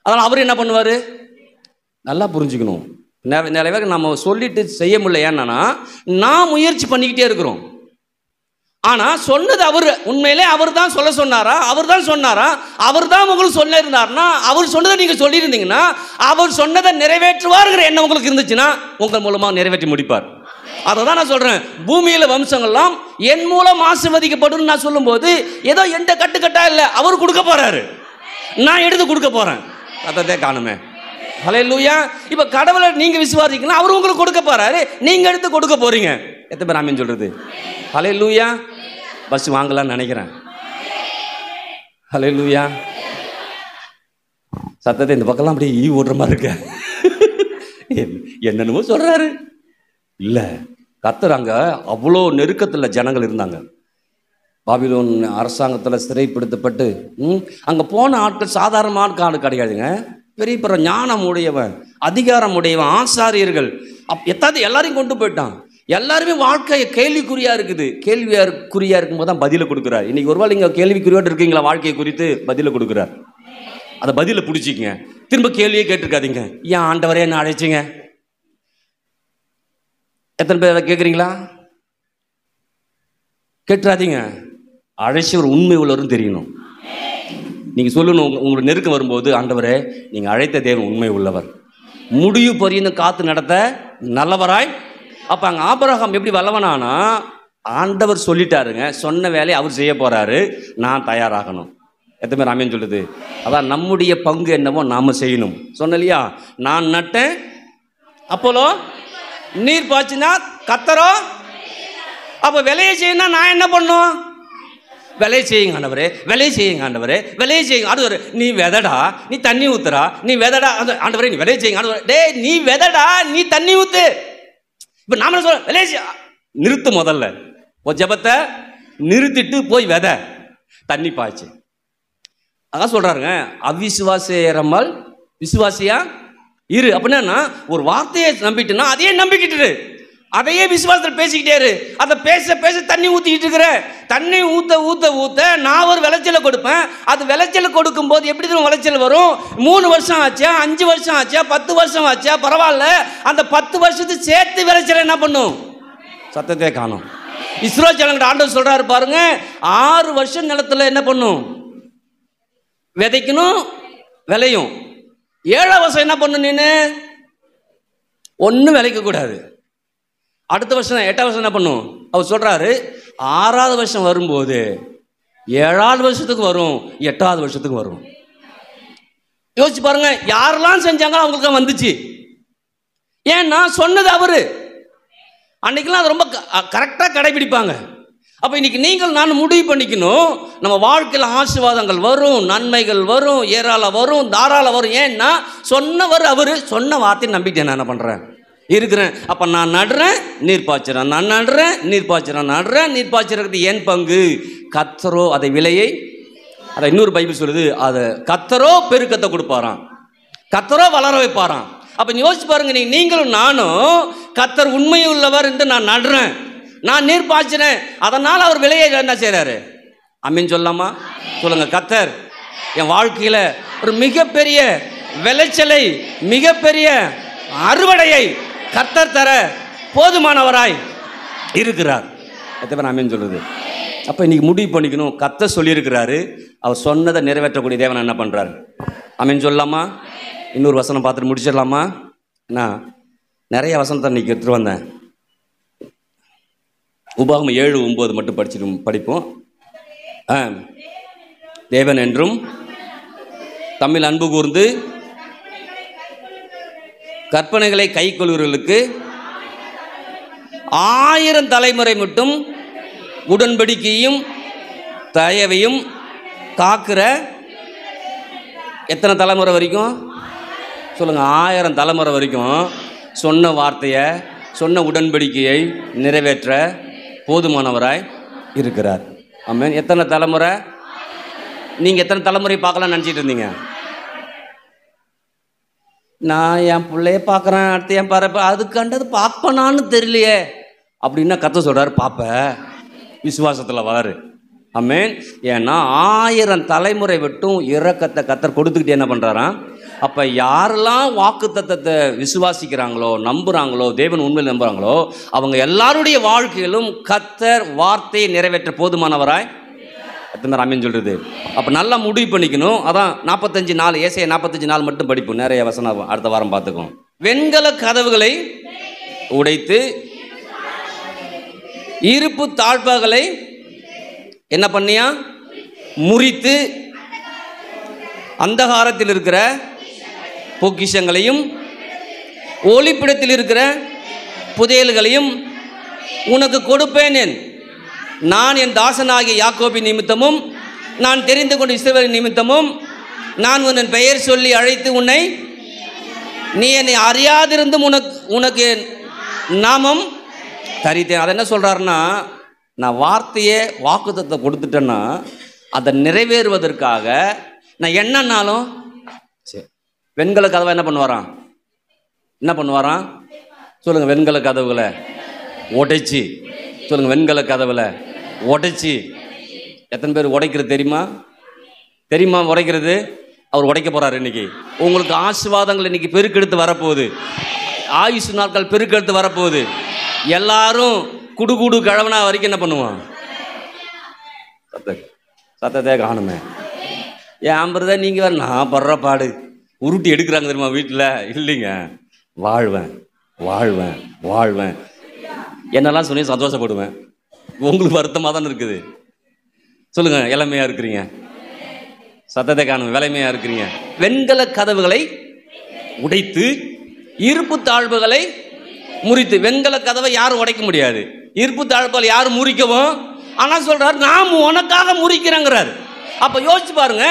[SPEAKER 1] அதனால் அவர் என்ன பண்ணுவார்? நல்லா புரிஞ்சுக்கணும். நிறைய பேர் நம்ம சொல்லிட்டு செய்ய முடியல. ஏன்னா நான் முயற்சி பண்ணிக்கிட்டே இருக்கிறோம். ஆனால் சொன்னது அவர். உண்மையிலே அவர் தான் சொல்ல சொன்னாரா? அவர் தான் சொன்னாரா? அவர் தான் உங்களுக்கு சொல்ல இருந்தார்னா, அவர் சொன்னதை நீங்கள் சொல்லியிருந்தீங்கன்னா அவர் சொன்னதை நிறைவேற்றுவார்கிற எண்ணம் உங்களுக்கு இருந்துச்சுன்னா உங்கள் மூலமாக நிறைவேற்றி முடிப்பார். அதை தான் நான் சொல்கிறேன். பூமியில் வம்சங்கள்லாம் என் மூலம் ஆசீர்வதிக்கப்படும் நான் சொல்லும்போது ஏதோ எந்த கட்டுக்கட்டா இல்லை, அவர் கொடுக்க போறாரு, நான் எடுத்து கொடுக்க போகிறேன். அதை காணுமே. ஹல்லேலூயா. இப்போ கடவுளை நீங்கள் விசுவாசிக்கலாம், அவர் உங்களுக்கு கொடுக்க போறாரு, நீங்கள் எடுத்து கொடுக்க போறீங்க. எத்தனை பேர் ஆமென் சொல்றது? ஹல்லேலூயா. பஸ் வாங்கலாம்னு நினைக்கிறேன். ஹல்லேலூயா. சத்தத்தை இந்த பக்கம்லாம் அப்படியே ஈ ஓடுற மாதிரி இருக்க. என்னென்னமோ சொல்றாரு. இல்லை, கர்த்தர் அங்க அவ்வளோ நெருக்கத்தில் ஜனங்கள் இருந்தாங்க. பாபிலோன் அரசாங்கத்தில் சிறைப்படுத்தப்பட்டு அங்கே போன ஆட்கள் சாதாரணமான ஆள் கிடையாதுங்க. பெரிய பெரிய ஞானம் உடையவன், அதிகாரம் உடையவன், ஆசாரியர்கள் எத்தாது எல்லாரையும் கொண்டு போயிட்டான். எல்லாருமே வாழ்க்கை கேள்விக்குறியா இருக்குது. கேள்விக்குறியா இருக்கும்போது தான் பதிலை கொடுக்குறாரு. இன்னைக்கு ஒருவேளை நீங்கள் கேள்விக்குறியோடு இருக்கீங்களா? வாழ்க்கையை குறித்து பதிலை கொடுக்குறார். அதை பதிலை பிடிச்சிக்கங்க. திரும்ப கேள்வியே கேட்டிருக்காதீங்க, ஏன் ஆண்டவரே என்ன அழைச்சிங்க? எத்தனை பேர் அதை கேட்குறீங்களா? கேட்டுறாதீங்க. அழைச்சி ஒரு உண்மை உள்ளவரும் தெரியணும். நீங்கள் சொல்லணும், உங்களுக்கு நெருக்கம் வரும்போது, ஆண்டவரே நீங்கள் அழைத்த தேவன் உண்மை உள்ளவர், முடிவு பரியந்த காத்து நடத்த நல்லவராய். அப்போ அங்கே ஆபிரகாம் எப்படி வல்லவனானா, ஆண்டவர் சொல்லிட்டாருங்க, சொன்ன வேலையை அவர் செய்ய போறாரு, நான் தயாராகணும். எத்தனை பேர் ஆமென் சொல்லுது? அதான் நம்முடைய பங்கு என்னவோ நாம செய்யணும். சொன்னலையா, நான் நட்டேன், அப்போலோ நீர் பாய்ச்சினா கத்தரோ. அப்போ விலையை செய்யணும், நான் என்ன பண்ணும்? விலையை செய்யுங்க ஆண்டவரே, விலையை செய்யுங்க ஆண்டவரே, விலையை செய்யுங்க. அது நீ விதடா, நீ தண்ணி ஊத்துறா, நீ விதடா. ஆண்டவரே நீ விலையை செய்யுங்க ஆண்டவரே. டே நீ விதடா, நீ தண்ணி ஊத்து. இப்போ நாம சொல்ல விலையை நிறுத்து. முதல்ல ஒரு ஜெபத்தை நிறுத்திட்டு போய் விதை தண்ணி பாய்ச்சி. அதான் சொல்றாருங்க, அவிசுவாசியரம்மாள் விசுவாசியா இரு. அப்படின்னா ஒரு வார்த்தையை நம்பிட்டுனா அதையே நம்பிக்கிட்டு அதையே விசுவாசத்தில் பேசிக்கிட்டே இரு. அதை பேச பேச தண்ணி ஊற்றிக்கிட்டு இருக்கிற. தண்ணி ஊற்ற ஊற்ற ஊற்ற நான் ஒரு விளைச்சலை கொடுப்பேன். அது விளைச்சலை கொடுக்கும் போது எப்படி தான் விளைச்சல் வரும்? 3 வருஷம் ஆச்சா, 5 வருஷம் ஆச்சா, 10 வருஷம் ஆச்சா, பரவாயில்ல. அந்த 10 வருஷத்துக்கு சேர்த்து விளைச்சல் என்ன பண்ணும்? சத்தத்தை காணும். இஸ்ரவேல் ஜனங்கள் ஆண்டவர் சொல்றாரு பாருங்க, 6 வருஷம் நிலத்துல என்ன பண்ணும்? விதைக்கணும், விளையும். 7ஆம் வருஷம் என்ன பண்ணும்? நீனு ஒன்றும் விளைக்க கூடாது. அடுத்த வருஷம் 8ஆம் வருஷம் என்ன பண்ணும்? அவர் சொல்றாரு 6ஆவது வருஷம் வரும்போது 7ஆவது வருஷத்துக்கு வரும், 8ஆவது வருஷத்துக்கு வரும். யோசிச்சு பாருங்க, யாரெல்லாம் செஞ்சாங்களோ அவங்களுக்கு வந்துச்சு. ஏன்னா சொன்னது அவரு. அன்னைக்கெல்லாம் அது ரொம்ப கரெக்டாக கடைபிடிப்பாங்க. அப்போ இன்னைக்கு நீங்கள் நான் முடிவு பண்ணிக்கணும், நம்ம வாழ்க்கையில் ஆசீர்வாதங்கள் வரும், நன்மைகள் வரும், ஏராளம் வரும், தாராளம் வரும். ஏன்னா சொன்னவர் அவரு. சொன்ன வார்த்தையை நம்பிட்டு நான் என்ன பண்ணுறேன்? இருக்கிறேன். அப்போ நான் நடுறேன், நீர் பாய்ச்சிறேன், நான் நடுறேன், நீர் பாய்ச்சிறேன், நடுறேன், நீர் பாய்ச்சிறது என் பங்கு. கர்த்தரோ அதை விலையை, அதை இன்னொரு பைபிள் சொல்லுது, அதை கர்த்தரோ பெருக்கத்தை கொடுப்பாராம், கர்த்தரோ வளர வைப்பாராம். அப்போ யோசிச்சு பாருங்க, நீங்களும் நானும் கர்த்தர் உண்மை உள்ளவர் என்று நான் நடுறேன், நான் நீர் பாய்ச்சினேன், அதனால் அவர் விலையை என்ன செய்கிறாரு? அமீன் சொல்லாமா? சொல்லுங்க. கர்த்தர் என் வாழ்க்கையில் ஒரு மிகப்பெரிய விளைச்சலை, மிகப்பெரிய அறுவடையை கர்த்தர் தர போதுமானவராய் இருக்கிறார். அமீன் சொல்லுது. அப்போ இன்னைக்கு முடிவு பண்ணிக்கணும், கர்த்தர் சொல்லியிருக்கிறாரு, அவர் சொன்னதை நிறைவேற்றக்கூடிய தேவன் என்ன பண்ணுறாரு? அமீன் சொல்லாமா? இன்னொரு வசனம் பார்த்துட்டு முடிச்சிடலாமா? நான் நிறைய வசனத்தை இன்னைக்கு எடுத்துகிட்டு வந்தேன். உபாகமம் 7:9 மட்டும் படிப்போம். தேவன் என்றும் தம்மில் அன்பு கூர்ந்து கற்பனைகளை கை கொள்கிறவர்களுக்கு 1000 தலைமுறை மட்டும் உடன்படிக்கையும் தயவையும் காக்கிற. எத்தனை தலைமுறை வரைக்கும்? சொல்லுங்க. 1000 தலைமுறை வரைக்கும் சொன்ன வார்த்தையை, சொன்ன உடன்படிக்கையை நிறைவேற்ற போதுமானவராய் இருக்கிறார். ஆமென். எத்தனை தலைமுறை? நீங்கள் எத்தனை தலைமுறை பார்க்கலாம்னு நினச்சிட்டு இருந்தீங்க? நான் என் பிள்ளைய பார்க்குறேன், அடுத்து என் பாரு, அதுக்காண்டது பார்ப்பனான்னு தெரியலையே அப்படின்னா கர்த்தர் சொல்கிறார், பார்ப்ப, விசுவாசத்தில் வாரு. ஆமென். ஏன்னா 1000 தலைமுறை விட்டும் இரக்கத்தை கர்த்தர் கொடுத்துக்கிட்டு என்ன பண்ணுறாராம்? அப்போ யாரெல்லாம் வாக்கு தத்தத்தை விசுவாசிக்கிறாங்களோ, நம்புகிறாங்களோ, தேவன் உண்மையில் நம்புகிறாங்களோ, அவங்க எல்லாருடைய வாழ்க்கையிலும் கர்த்தர் வார்த்தையை நிறைவேற்ற போதுமானவராய் எத்தனை அமீன் சொல்கிறது. அப்போ நல்லா முடிவு பண்ணிக்கணும். அதான் 45 நாள், ஏசாயா 45 நாள் மட்டும் படிப்போம். நிறைய வசனம் அடுத்த வாரம் பார்த்துக்கோம். வெண்கல கதவுகளை உடைத்து இருப்பு தாழ்பாகளை என்ன பண்ணியா? முறித்து அந்தகாரத்தில் இருக்கிற பொக்கிஷங்களையும் ஒளிப்பிடத்தில் இருக்கிற புதையல்களையும் உனக்கு கொடுப்பேன். நான் என் தாசனாகிய யாக்கோபின் நிமித்தமும் நான் தெரிந்து கொண்ட இஸ்ரவேலின் நிமித்தமும் நான் உன் பெயர் சொல்லி அழைத்து உன்னை நீ என்னை அறியாதிருந்தும் உனக்கு நாமம் தரித்தேன். அதை என்ன சொல்கிறாருன்னா, நான் வார்த்தையை வாக்குத்தத்தை கொடுத்துட்டேன்னா அதை நிறைவேறுவதற்காக நான் என்னன்னாலும் சரி. வெண்கல கதவை என்ன பண்ணுவாராம்? என்ன பண்ணுவாராம்? சொல்லுங்கள். வெண்கல கதவுகளை உடைச்சி, சொல்லுங்கள், வெண்கல கதவுல உடைச்சி. எத்தனை பேர் உடைக்கிறது தெரியுமா? தெரியுமா உடைக்கிறது? அவர் உடைக்க போறாரு. இன்னைக்கு உங்களுக்கு ஆசீர்வாதங்கள் இன்னைக்கு பெருக்கெடுத்து வரப்போகுது. ஆயுசு நாட்கள் பெருக்கெடுத்து வரப்போகுது. எல்லாரும் குடு கிழவனா வரைக்கும் என்ன பண்ணுவான்? சத்தத்தை காணுமே. ஏன் ஆம்புறத நீங்கள் வேறு நான் படுற பாடு உருட்டி எடுக்கிறாங்க தெரியுமா வீட்டில்? இல்லைங்க, வாழ்வேன் வாழ்வேன் வாழ்வேன் என்னெல்லாம் சொல்லி சந்தோஷப்படுவேன். உங்களுக்கு வருத்தமாக தானே இருக்குது. சொல்லுங்கள், இளமையாக இருக்கிறீங்க, சத்தத்தை காணும், விலைமையாக இருக்கிறீங்க. வெண்கல கதவுகளை உடைத்து இருப்பு தாழ்வுகளை முறித்து. வெண்கல கதவை யாரும் உடைக்க முடியாது, இருப்பு தாழ்வுகள் யாரும் முறிக்கவும். ஆனால் சொல்றாரு, நாம் உனக்காக முறிக்கிறேங்கிறார். அப்போ யோசிச்சு பாருங்க,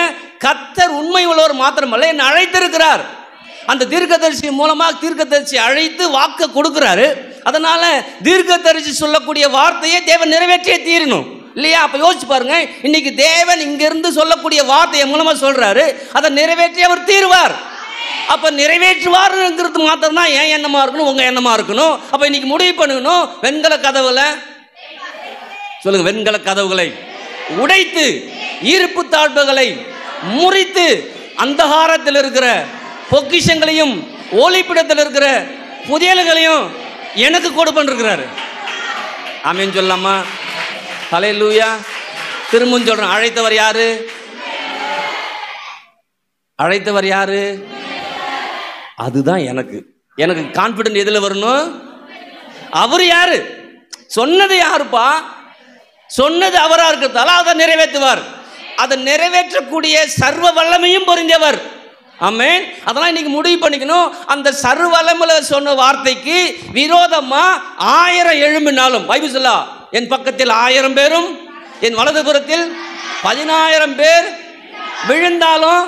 [SPEAKER 1] கர்த்தர் உண்மை உள்ளவர் மாத்திரமல்ல, என்னை அழைத்திருக்கிறார். அந்த தீர்க்கதரிசி மூலமாக தீர்க்கதரிசி அழைத்து வாக்கு கொடுக்கிறாரு. அதனால தீர்க்கதரிசி சொல்லக்கூடிய வார்த்தையை தேவன் நிறைவேற்றியே தீரணும் இல்லையா? அப்ப யோசிச்சு பாருங்க, இன்னைக்கு தேவன் இங்கிருந்து சொல்லக்கூடிய வார்த்தையை மூலமா சொல்றாரு, அதை நிறைவேற்றி அவர் தீர்வார். அப்ப நிறைவேற்றுவாருங்கிறது மாத்திரம் தான் என் எண்ணமா இருக்கணும், உங்க எண்ணமா இருக்கணும். அப்ப இன்னைக்கு முடிவு பண்ணணும், வெண்கல கதவுல சொல்லுங்க, வெண்கல கதவுகளை உடைத்து ஈர்ப்பு தாழ்வுகளை முறித்து அந்தகாரத்தில் இருக்கிற பொக்கிஷங்களையும் ஒளிப்பிடத்தில் இருக்கிற புதியல்களையும் எனக்கு கொடுப்பன் இருக்கிறாரு. ஆமென் சொல்லாமா? ஹல்லேலூயா. திரும்பவும் சொல்றேன், அழைத்தவர் யாரு? அழைத்தவர் யாரு? அதுதான் எனக்கு எனக்கு கான்பிடன்ட் எதுல வரணும்? அவர் யாரு? சொன்னது யாருப்பா? சொன்னது அவரா இருக்கிறதால அதை நிறைவேற்றுவார். அதை நிறைவேற்றக்கூடிய சர்வ வல்லமையும் பொருந்தியவர். ஆமென். அதெல்லாம் இன்னைக்கு முடிவு பண்ணிக்கணும். அந்த சர்வ வல்லமையில சொன்ன வார்த்தைக்கு விரோதமா 1000 எழும்பினாலும், பைபிள் சொல்லா, என் பக்கத்தில் 1000 பேரும் என் வலதுபுறத்தில் 10000 பேர் விழுந்தாலும்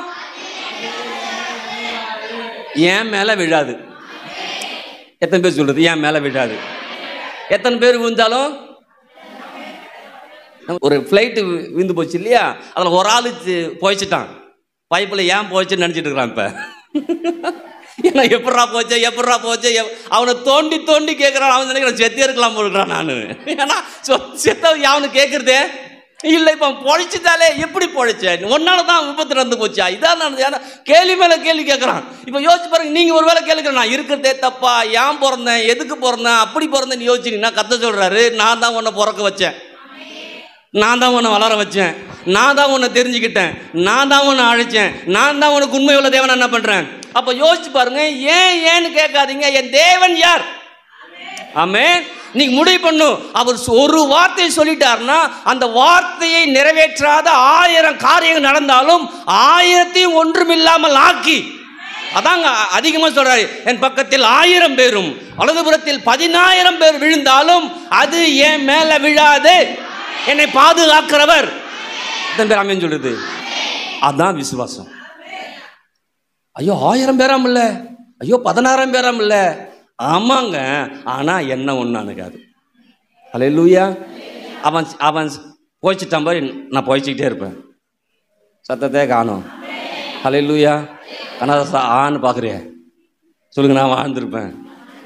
[SPEAKER 1] என் மேல விழாது. எத்தனை பேர் சொல்றது? என் மேல விழாது. எத்தனை பேர் விழுந்தாலும், ஒரு ஃப்ளைட்டு விழுந்து போச்சு இல்லையா, அதில் ஒரு ஆளு போயிச்சுட்டான். பைப்பில் ஏன் போச்சுன்னு நினச்சிட்டு இருக்கிறான் இப்போ. ஏன்னா எப்படா போச்சு அவனை தோண்டி தோண்டி கேட்குறான். அவன் நினைக்கிறான் செத்தே இருக்கலாம் போடுறான். நான் ஏன்னா செத்த அவனு கேட்குறதே இல்லை. இப்போ பொழைச்சிட்டாலே எப்படி பொழைச்சேன், ஒன்னால தான் விபத்து நடந்து போச்சா, இதான் நடந்து. ஏன்னா கேள்வி மேலே கேள்வி கேட்குறான். இப்போ யோசிச்சு பாருங்க, நீங்கள் ஒரு வேளை கேட்குறேன், நான் இருக்கிறதே தப்பா, ஏன் பிறந்தேன், எதுக்கு பிறந்தேன், அப்படி பிறந்தேன்னு யோசிச்சிங்கன்னா கத்த சொல்கிறாரு, நான் தான் உன்னை பிறக்க வச்சேன், நான் தான் உன்னை வளர வச்சேன், நான் தான் உன்னை தெரிஞ்சுக்கிட்டேன், நான் தான் உன்னை அழைச்சேன், நான் தான் உனக்கு உண்மை உள்ள தேவன் என்ன பண்றேன். அப்ப யோசிச்சு பாருங்க, ஏன்னு கேட்காதீங்க, என் தேவன் யார்? ஆமென். நீங்க முடிவு பண்ணும், அவர் ஒரு வார்த்தையை சொல்லிட்டாருன்னா அந்த வார்த்தையை நிறைவேற்றாத 1000 காரியங்கள் நடந்தாலும் 1000ஐயும் ஒன்றுமில்லாமல் ஆக்கி, அதாங்க அதிகமா சொல்றாரு, என் பக்கத்தில் 1000 பேரும் வலதுபுறத்தில் 10000 பேர் விழுந்தாலும் அது என் மேல விழாது, என்னை பாதுகாக்கிறவர். ஆமென் சொல்றது அதான் விசுவாசம். ஐயோ 1000 பேராம் இல்ல, ஐயோ 10000 பேராம் இல்ல, ஆமாங்க, ஆனா என்ன ஒண்ணு அணுகாது. ஹல்லேலூயா. அவன் போய்ச்சிட்டான் பாரு, நான் போய்ச்சிக்கிட்டே இருப்பேன், சத்தத்தை காணும். ஹல்லேலூயா. ஆனால் ஆன்னு பார்க்குறிய சொல்லுங்க, நான் வாழ்ந்திருப்பேன்,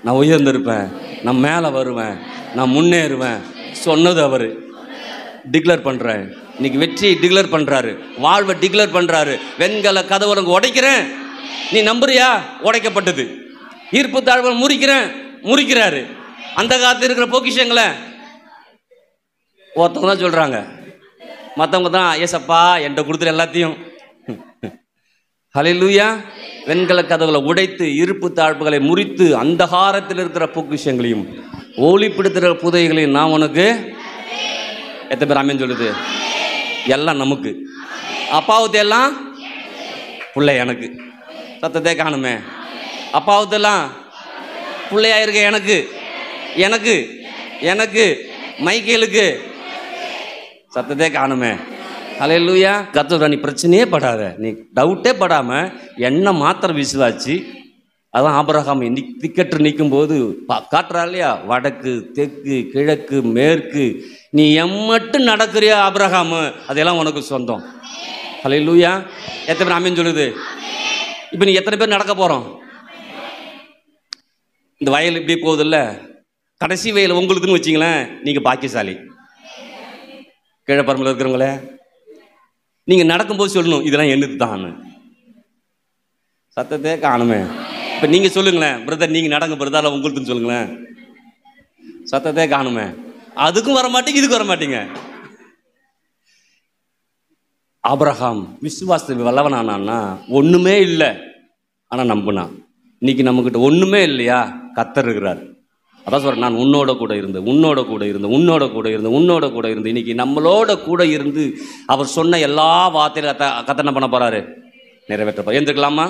[SPEAKER 1] நான் உயர்ந்திருப்பேன், நான் மேலே வருவேன், நான் முன்னேறுவேன். சொன்னது அவர் டிக்ளேர் பண்றேன். இன்னைக்கு வெற்றியை டிக்ளேர் பண்றாரு, வாழ்வை டிக்ளேர் பண்றாரு. வெண்கல கதவு உடைக்கிறேன், நீ நம்புறியா? உடைக்கப்பட்டது. ஈர்ப்பு தாழ்வு முறிக்கிறாரு. அந்த காலத்தில் இருக்கிற பொக்கிஷங்களை ஒருத்தவங்க தான் சொல்றாங்க, மற்றவங்க தான் ஏசப்பா என்கிட்ட கொடுத்துரு எல்லாத்தையும். ஹல்லேலூயா. வெண்கல கதவுகளை உடைத்து இருப்பு தாழ்வுகளை முறித்து அந்தகாரத்தில் இருக்கிற பொக்கிஷங்களையும் ஒளிப்படுத்துகிற புதைகளையும் நான் உனக்கு. எத்தனை பேர் ஆமென் சொல்லுது? எல்லாம் நமக்கு. அப்பாவுது எல்லாம் பிள்ளை எனக்கு. சத்தத்தை காணுமே. அப்பாவுதெல்லாம் பிள்ளையா இருக்க எனக்கு எனக்கு எனக்கு மைக்கேலுக்கு. சத்தத்தை காணுமே. ஹல்லேலூயா. கர்த்தர், நீ பிரச்சனையே படாத, நீ டவுட்டே படாம என்ன மாத்திரம் விசுவாச்சு. அதான் ஆபிரகாம் திக்கற்று நிற்கும் போது காட்டுறா இல்லையா, வடக்கு தெற்கு கிழக்கு மேற்கு, நீ எம்மட்டும் நடக்கிறியா ஆபிரகாம், அதெல்லாம் உனக்கு சொந்தம். ஹல்லேலூயா. எத்தனை பேர் ஆமென் சொல்லுது? இப்போ நீ எத்தனை பேர் நடக்க போறோம்? இந்த வயல் இப்படி போகுது இல்ல, கடைசி வயல் உங்களுக்குன்னு வச்சிங்களேன், நீங்க பாக்கியசாலி. கீழப்பரம்பில் இருக்கிறவங்கள நீங்க நடக்கும்போது சொல்லணும், இதெல்லாம் என்னது தான். சத்தத்தை காணுமே. இப்ப நீங்க சொல்லுங்களேன், பிரதர் நீங்க நடங்க பிரதர், உங்களுக்குன்னு சொல்லுங்களேன். சத்தத்தை காணுமே. அதுக்கும் வர மாட்டீங்க, இதுக்கு வர மாட்டீங்க. ஆபிரகாம் விசுவாசத்தில் வல்லவனானா ஒண்ணுமே இல்லை, ஆனா நம்பினா. இன்னைக்கு நம்மகிட்ட ஒண்ணுமே இல்லையா, கர்த்தர் இருக்கிறார். அதான் சொல்றேன், நான் உன்னோட கூட இருந்தேன், உன்னோட கூட இருந்தேன், உன்னோட கூட இருந்தேன், உன்னோட கூட இருந்து. இன்னைக்கு நம்மளோட கூட இருந்து அவர் சொன்ன எல்லா வார்த்தையில கர்த்தர் என்ன பண்ண போறாரு? நிறைவேற்ற போறாரு. எழுந்திருக்கலாமா?